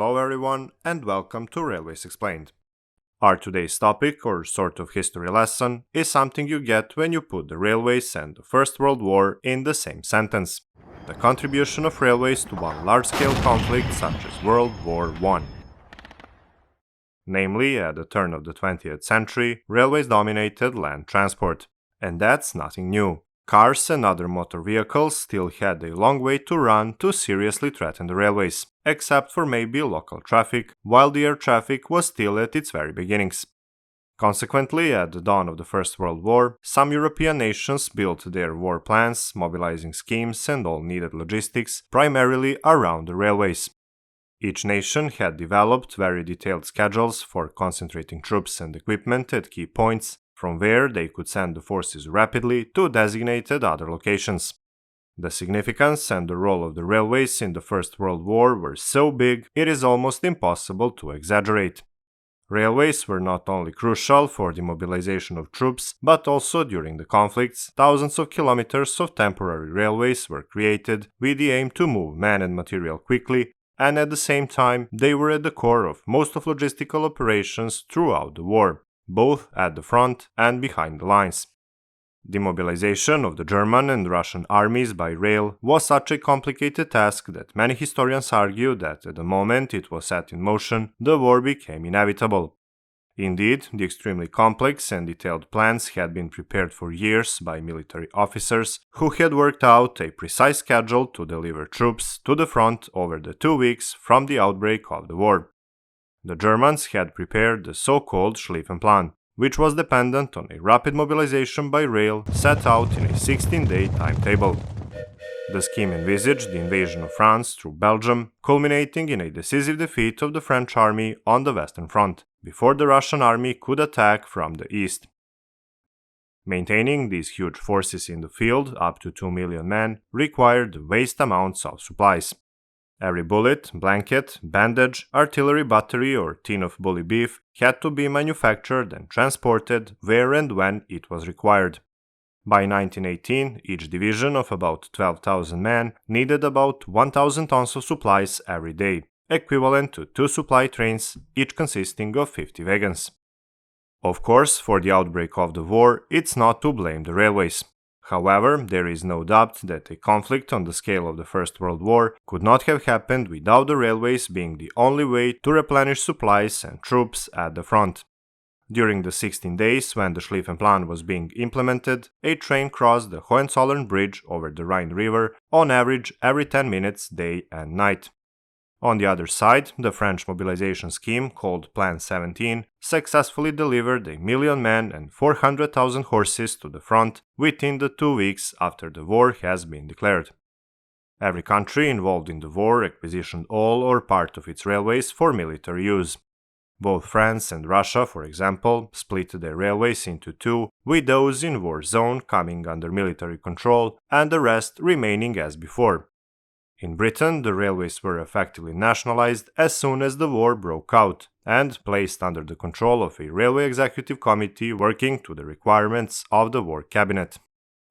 Hello everyone and welcome to Railways Explained. Our today's topic, or sort of history lesson, is something you get when you put the railways and the First World War in the same sentence. The contribution of railways to one large-scale conflict such as World War I. Namely, at the turn of the 20th century, railways dominated land transport. And that's nothing new. Cars and other motor vehicles still had a long way to run to seriously threaten the railways, except for maybe local traffic, while the air traffic was still at its very beginnings. Consequently, at the dawn of the First World War, some European nations built their war plans, mobilizing schemes and all needed logistics primarily around the railways. Each nation had developed very detailed schedules for concentrating troops and equipment at key points, from where they could send the forces rapidly to designated other locations. The significance and the role of the railways in the First World War were so big it is almost impossible to exaggerate. Railways were not only crucial for the mobilization of troops, but also during the conflicts, thousands of kilometers of temporary railways were created with the aim to move men and material quickly, and at the same time they were at the core of most of logistical operations throughout the war, both at the front and behind the lines. The mobilization of the German and Russian armies by rail was such a complicated task that many historians argue that at the moment it was set in motion, the war became inevitable. Indeed, the extremely complex and detailed plans had been prepared for years by military officers who had worked out a precise schedule to deliver troops to the front over the 2 weeks from the outbreak of the war. The Germans had prepared the so-called Schlieffenplan, which was dependent on a rapid mobilization by rail set out in a 16-day timetable. The scheme envisaged the invasion of France through Belgium, culminating in a decisive defeat of the French army on the Western Front, before the Russian army could attack from the east. Maintaining these huge forces in the field, up to 2 million men, required vast amounts of supplies. Every bullet, blanket, bandage, artillery battery or tin of bully beef had to be manufactured and transported where and when it was required. By 1918, each division of about 12,000 men needed about 1,000 tons of supplies every day, equivalent to 2 supply trains, each consisting of 50 wagons. Of course, for the outbreak of the war, it's not to blame the railways. However, there is no doubt that a conflict on the scale of the First World War could not have happened without the railways being the only way to replenish supplies and troops at the front. During the 16 days when the Schlieffenplan was being implemented, a train crossed the Hohenzollern Bridge over the Rhine River on average every 10 minutes day and night. On the other side, the French mobilization scheme, called Plan 17, successfully delivered 1 million men and 400,000 horses to the front within the 2 weeks after the war has been declared. Every country involved in the war requisitioned all or part of its railways for military use. Both France and Russia, for example, split their railways into two, with those in war zone coming under military control and the rest remaining as before. In Britain, the railways were effectively nationalized as soon as the war broke out and placed under the control of a railway executive committee working to the requirements of the war cabinet.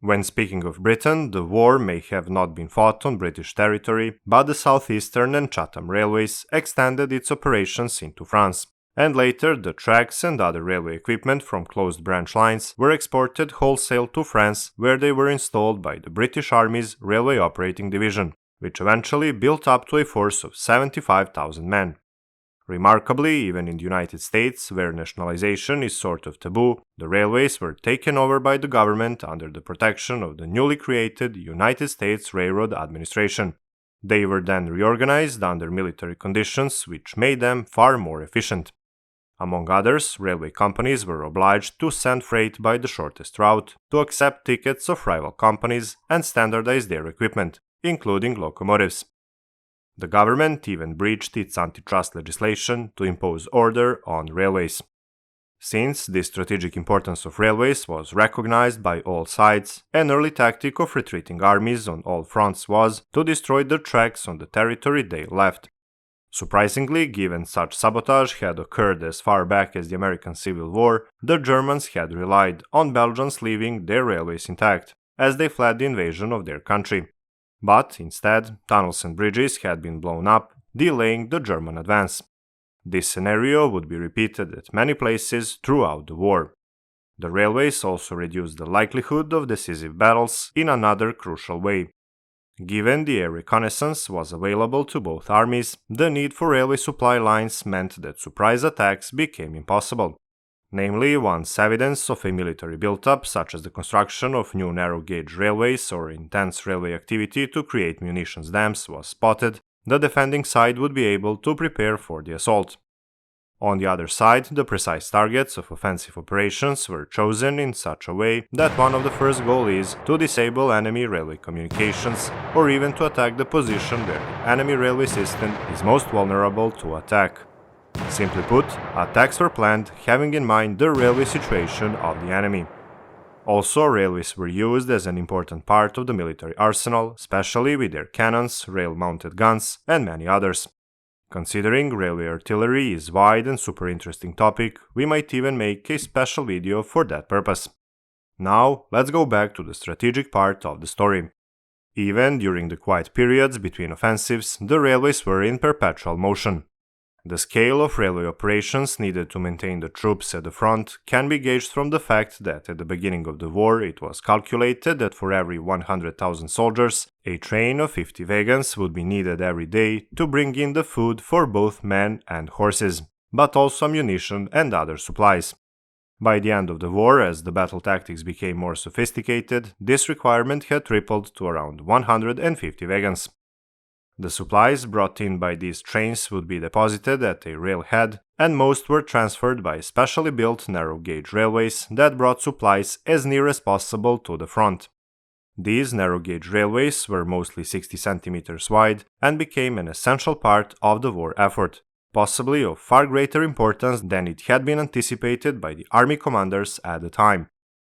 When speaking of Britain, the war may have not been fought on British territory, but the Southeastern and Chatham railways extended its operations into France, and later the tracks and other railway equipment from closed branch lines were exported wholesale to France, where they were installed by the British Army's Railway Operating Division, which eventually built up to a force of 75,000 men. Remarkably, even in the United States, where nationalization is sort of taboo, the railways were taken over by the government under the protection of the newly created United States Railroad Administration. They were then reorganized under military conditions, which made them far more efficient. Among others, railway companies were obliged to send freight by the shortest route, to accept tickets of rival companies, and standardize their equipment, including locomotives. The government even breached its antitrust legislation to impose order on railways. Since the strategic importance of railways was recognized by all sides, an early tactic of retreating armies on all fronts was to destroy the tracks on the territory they left. Surprisingly, given such sabotage had occurred as far back as the American Civil War, the Germans had relied on Belgians leaving their railways intact, as they fled the invasion of their country. But instead, tunnels and bridges had been blown up, delaying the German advance. This scenario would be repeated at many places throughout the war. The railways also reduced the likelihood of decisive battles in another crucial way. Given the air reconnaissance was available to both armies, the need for railway supply lines meant that surprise attacks became impossible. Namely, once evidence of a military build-up, such as the construction of new narrow-gauge railways or intense railway activity to create munitions dams, was spotted, the defending side would be able to prepare for the assault. On the other side, the precise targets of offensive operations were chosen in such a way that one of the first goals is to disable enemy railway communications or even to attack the position where the enemy railway system is most vulnerable to attack. Simply put, attacks were planned having in mind the railway situation of the enemy. Also, railways were used as an important part of the military arsenal, especially with their cannons, rail-mounted guns, and many others. Considering railway artillery is a wide and super interesting topic, we might even make a special video for that purpose. Now, let's go back to the strategic part of the story. Even during the quiet periods between offensives, the railways were in perpetual motion. The scale of railway operations needed to maintain the troops at the front can be gauged from the fact that at the beginning of the war it was calculated that for every 100,000 soldiers, a train of 50 wagons would be needed every day to bring in the food for both men and horses, but also ammunition and other supplies. By the end of the war, as the battle tactics became more sophisticated, this requirement had tripled to around 150 wagons. The supplies brought in by these trains would be deposited at a railhead, and most were transferred by specially built narrow-gauge railways that brought supplies as near as possible to the front. These narrow-gauge railways were mostly 60 centimeters wide and became an essential part of the war effort, possibly of far greater importance than it had been anticipated by the army commanders at the time.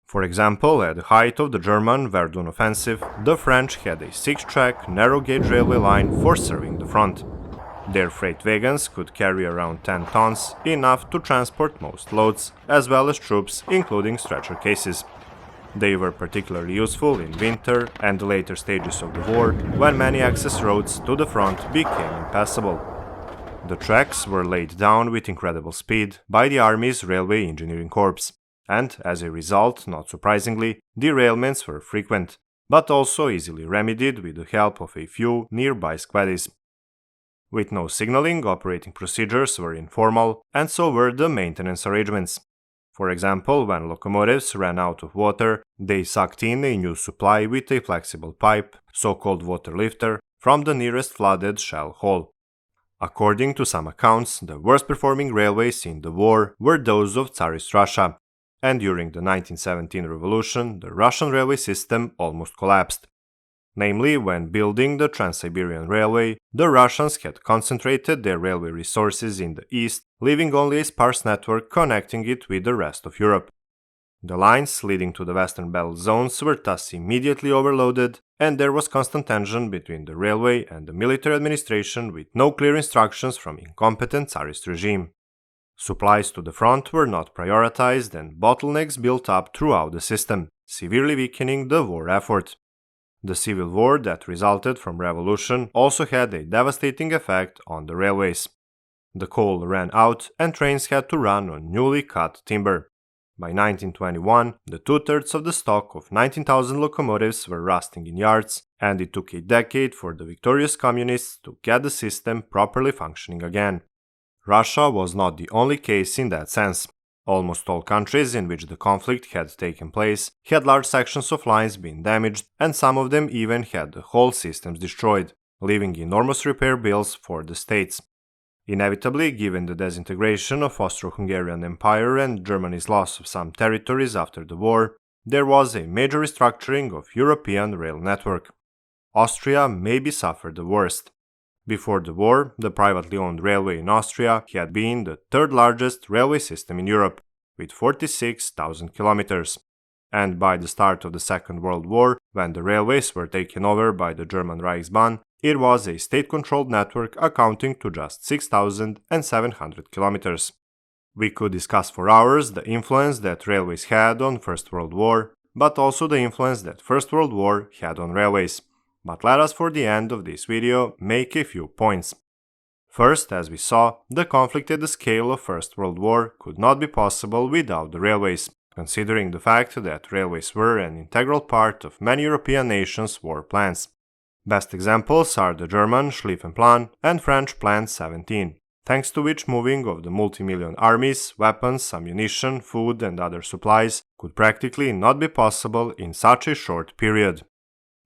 For example, at the height of the German Verdun offensive, the French had a 6-track narrow-gauge railway line for serving the front. Their freight wagons could carry around 10 tons, enough to transport most loads, as well as troops, including stretcher cases. They were particularly useful in winter and the later stages of the war, when many access roads to the front became impassable. The tracks were laid down with incredible speed by the Army's Railway Engineering Corps. And, as a result, not surprisingly, derailments were frequent, but also easily remedied with the help of a few nearby squaddies. With no signaling, operating procedures were informal, and so were the maintenance arrangements. For example, when locomotives ran out of water, they sucked in a new supply with a flexible pipe, so-called water lifter, from the nearest flooded shell hole. According to some accounts, the worst-performing railways in the war were those of Tsarist Russia, and during the 1917 revolution, the Russian railway system almost collapsed. Namely, when building the Trans-Siberian Railway, the Russians had concentrated their railway resources in the east, leaving only a sparse network connecting it with the rest of Europe. The lines leading to the western battle zones were thus immediately overloaded, and there was constant tension between the railway and the military administration with no clear instructions from incompetent Tsarist regime. Supplies to the front were not prioritized and bottlenecks built up throughout the system, severely weakening the war effort. The civil war that resulted from revolution also had a devastating effect on the railways. The coal ran out and trains had to run on newly cut timber. By 1921, the 2/3 of the stock of 19,000 locomotives were rusting in yards, and it took a decade for the victorious communists to get the system properly functioning again. Russia was not the only case in that sense. Almost all countries in which the conflict had taken place had large sections of lines being damaged, and some of them even had the whole systems destroyed, leaving enormous repair bills for the states. Inevitably, given the disintegration of Austro-Hungarian Empire and Germany's loss of some territories after the war, there was a major restructuring of European rail network. Austria maybe suffered the worst. Before the war, the privately owned railway in Austria had been the third largest railway system in Europe, with 46,000 kilometers. And by the start of the Second World War, when the railways were taken over by the German Reichsbahn, it was a state-controlled network accounting to just 6,700 kilometers. We could discuss for hours the influence that railways had on First World War, but also the influence that First World War had on railways. But let us, for the end of this video, make a few points. First, as we saw, the conflict at the scale of First World War could not be possible without the railways, considering the fact that railways were an integral part of many European nations' war plans. Best examples are the German Schlieffenplan and French Plan 17, thanks to which moving of the multi-million armies, weapons, ammunition, food and other supplies could practically not be possible in such a short period.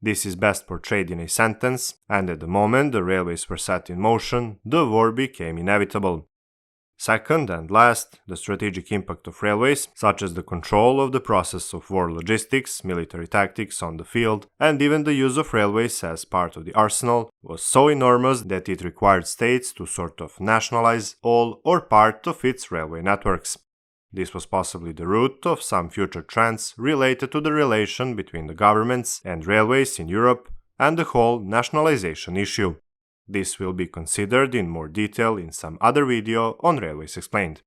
This is best portrayed in a sentence, and at the moment the railways were set in motion, the war became inevitable. Second and last, the strategic impact of railways, such as the control of the process of war logistics, military tactics on the field, and even the use of railways as part of the arsenal, was so enormous that it required states to sort of nationalize all or part of its railway networks. This was possibly the root of some future trends related to the relation between the governments and railways in Europe and the whole nationalization issue. This will be considered in more detail in some other video on Railways Explained.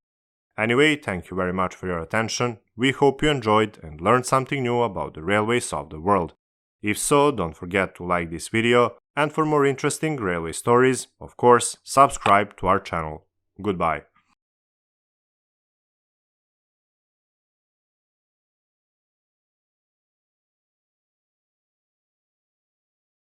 Anyway, thank you very much for your attention. We hope you enjoyed and learned something new about the railways of the world. If so, don't forget to like this video, and for more interesting railway stories, of course, subscribe to our channel. Goodbye.